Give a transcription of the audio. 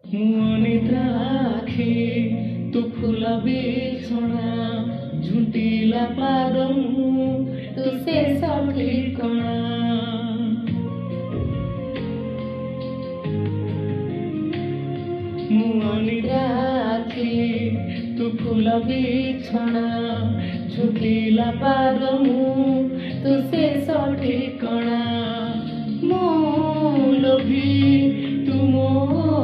ଅନିଦ୍ରା ଆଖି ତୁ ଫୁଲ ବିଛଣା ଝୁଣ୍ଟିଲା ପାଦ ତୁ ଶେଷ ଠିକଣା ମୁଁ ଅନିଦ୍ରା ଆଖି ତୁ ଫୁଲ ବିଛଣା ଝୁଣ୍ଟିଲା ପାଦ ତୁ ଶେଷ ଠିକଣା ମୋ ଲୋଭି ତୁ ମୋ